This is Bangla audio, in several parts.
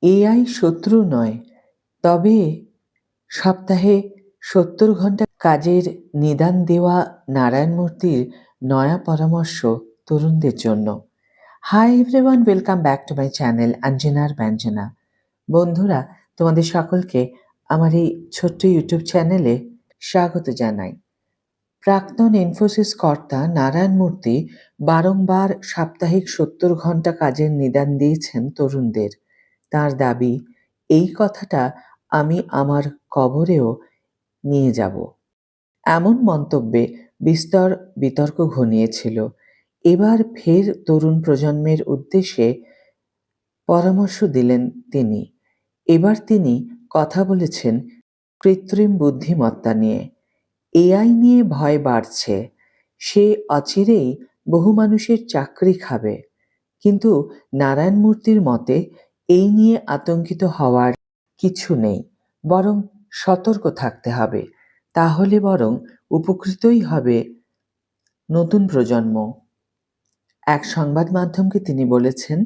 এআই শত্রু নয়, তবে সপ্তাহে ৭০ ঘণ্টা কাজের নিদান দেওয়া নারায়ণ মূর্তির নয়া পরামর্শ তরুণদের জন্য। Hi everyone, welcome back to my channel অঞ্জনার ব্যঞ্জনা। বন্ধুরা, তোমাদের সকলকে আমার এই ছোট্ট ইউটিউব চ্যানেলে স্বাগত জানাই। প্রাক্তন ইনফোসিস কর্তা নারায়ণ মূর্তি বারংবার সাপ্তাহিক ৭০ ঘণ্টা কাজের নিদান দিয়েছেন তরুণদের। তাঁর দাবি, এই কথাটা আমি আমার কবরেও নিয়ে যাব। এমন মন্তব্যে বিস্তর বিতর্ক ঘনিয়েছিল। এবার ফের তরুণ প্রজন্মের উদ্দেশ্যে পরামর্শ দিলেন তিনি। এবার তিনি কথা বলেছেন কৃত্রিম বুদ্ধিমত্তা নিয়ে। এআই নিয়ে ভয় বাড়ছে, সে অচিরেই বহু মানুষের চাকরি খাবে। কিন্তু নারায়ণ মূর্তির মতে এই নিয়ে আতঙ্কিত হওয়ার কিছু নেই, বরং সতর্ক থাকতে হবে। তাহলে বরং উপকৃতই হবে নতুন প্রজন্ম। এক সংবাদ মাধ্যমকে তিনি বলেছেন,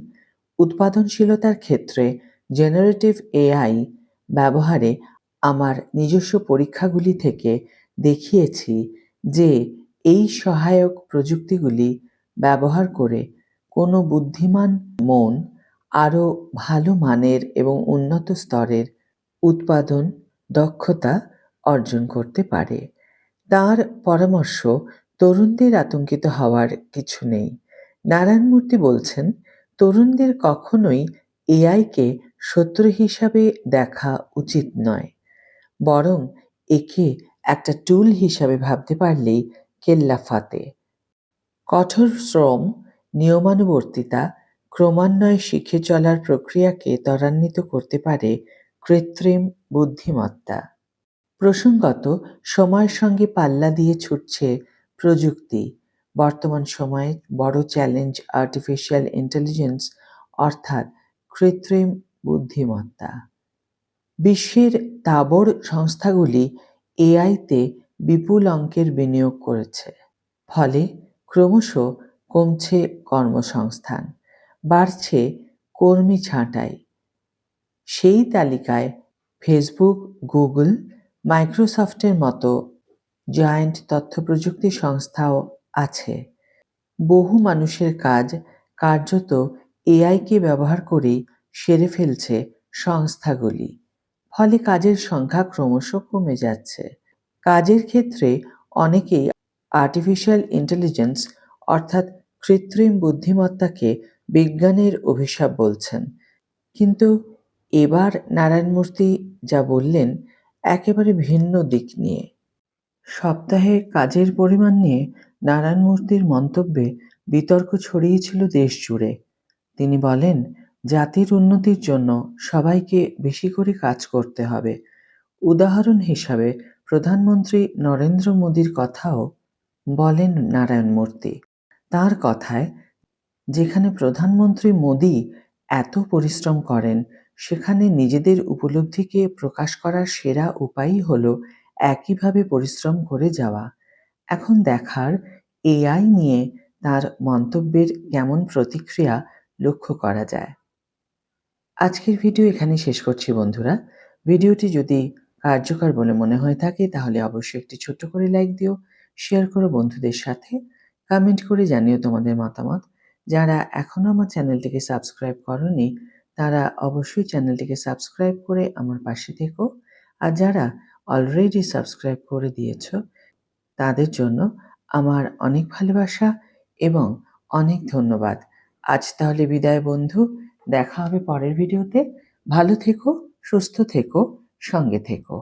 উৎপাদনশীলতার ক্ষেত্রে জেনারেটিভ এআই ব্যবহারে আমার নিজস্ব পরীক্ষাগুলি থেকে দেখিয়েছি যে এই সহায়ক প্রযুক্তিগুলি ব্যবহার করে কোনো বুদ্ধিমান মন আরও ভালো মানের এবং উন্নত স্তরের উৎপাদন দক্ষতা অর্জন করতে পারে। তাঁর পরামর্শ, তরুণদের আতঙ্কিত হওয়ার কিছু নেই। নারায়ণ মূর্তি বলছেন, তরুণদের কখনোই এআইকে শত্রু হিসাবে দেখা উচিত নয়, বরং একে একটা টুল হিসাবে ভাবতে পারলেই কেল্লা ফাতে। কঠোর শ্রম, নিয়মানুবর্তিতা, ক্রমান্বয়ে শিখে চলার প্রক্রিয়াকে ত্বরান্বিত করতে পারে কৃত্রিম বুদ্ধিমত্তা। প্রসঙ্গত, সময়ের সঙ্গে পাল্লা দিয়ে ছুটছে প্রযুক্তি। বর্তমান সময়ে বড় চ্যালেঞ্জ আর্টিফিশিয়াল ইন্টেলিজেন্স, অর্থাৎ কৃত্রিম বুদ্ধিমত্তা। বিশ্বের তাবড় সংস্থাগুলি এআইতে বিপুল অঙ্কের বিনিয়োগ করেছে। ফলে ক্রমশ কমছে কর্মসংস্থান, বাড়ছে কর্মী ছাঁটাই। সেই তালিকায় ফেসবুক, গুগল, মাইক্রোসফটের মতো জায়ান্ট তথ্যপ্রযুক্তি সংস্থাও আছে। বহু মানুষের কাজ কার্যত এআইকে ব্যবহার করেই সেরে ফেলছে সংস্থাগুলি। ফলে কাজের সংখ্যা ক্রমশ কমে যাচ্ছে। কাজের ক্ষেত্রে অনেকেই আর্টিফিশিয়াল ইন্টেলিজেন্স, অর্থাৎ কৃত্রিম বুদ্ধিমত্তাকে বিজ্ঞানের অভিশাপ বলছেন। কিন্তু এবার নারায়ণ মূর্তি যা বললেন একেবারে ভিন্ন দিক নিয়ে। সপ্তাহে কাজের পরিমাণ নিয়ে নারায়ণ মূর্তির মন্তব্যে বিতর্ক ছড়িয়েছিল দেশ জুড়ে। তিনি বলেন, জাতির উন্নতির জন্য সবাইকে বেশি করে কাজ করতে হবে। উদাহরণ হিসাবে প্রধানমন্ত্রী নরেন্দ্র মোদীর কথাও বলেন নারায়ণ মূর্তি। তাঁর কথায়, যেখানে প্রধানমন্ত্রী মোদী এত পরিশ্রম করেন, সেখানে নিজেদের উপলব্ধিকে প্রকাশ করার সেরা উপায়ই হলো একইভাবে পরিশ্রম করে যাওয়া। এখন দেখার এআই নিয়ে তার মন্তব্যের কেমন প্রতিক্রিয়া লক্ষ্য করা যায়। আজকের ভিডিও এখানে শেষ করছি বন্ধুরা। ভিডিওটি যদি কার্যকর বলে মনে হয়ে থাকে তাহলে অবশ্যই একটি ছোট্ট করে লাইক দিও, শেয়ার করো বন্ধুদের সাথে, কমেন্ট করে জানিও তোমাদের মতামত। যারা এখনও আমার চ্যানেলটিকে সাবস্ক্রাইব করোনি তারা অবশ্যই চ্যানেলটিকে সাবস্ক্রাইব করে আমার পাশে থেকো। আর যারা অলরেডি সাবস্ক্রাইব করে দিয়েছো তাদের জন্য আমার অনেক ভালোবাসা এবং অনেক ধন্যবাদ। আজ তাহলে বিদায় বন্ধু, দেখা হবে পরের ভিডিওতে। ভালো থেকো, সুস্থ থেকো, সঙ্গে থেকো।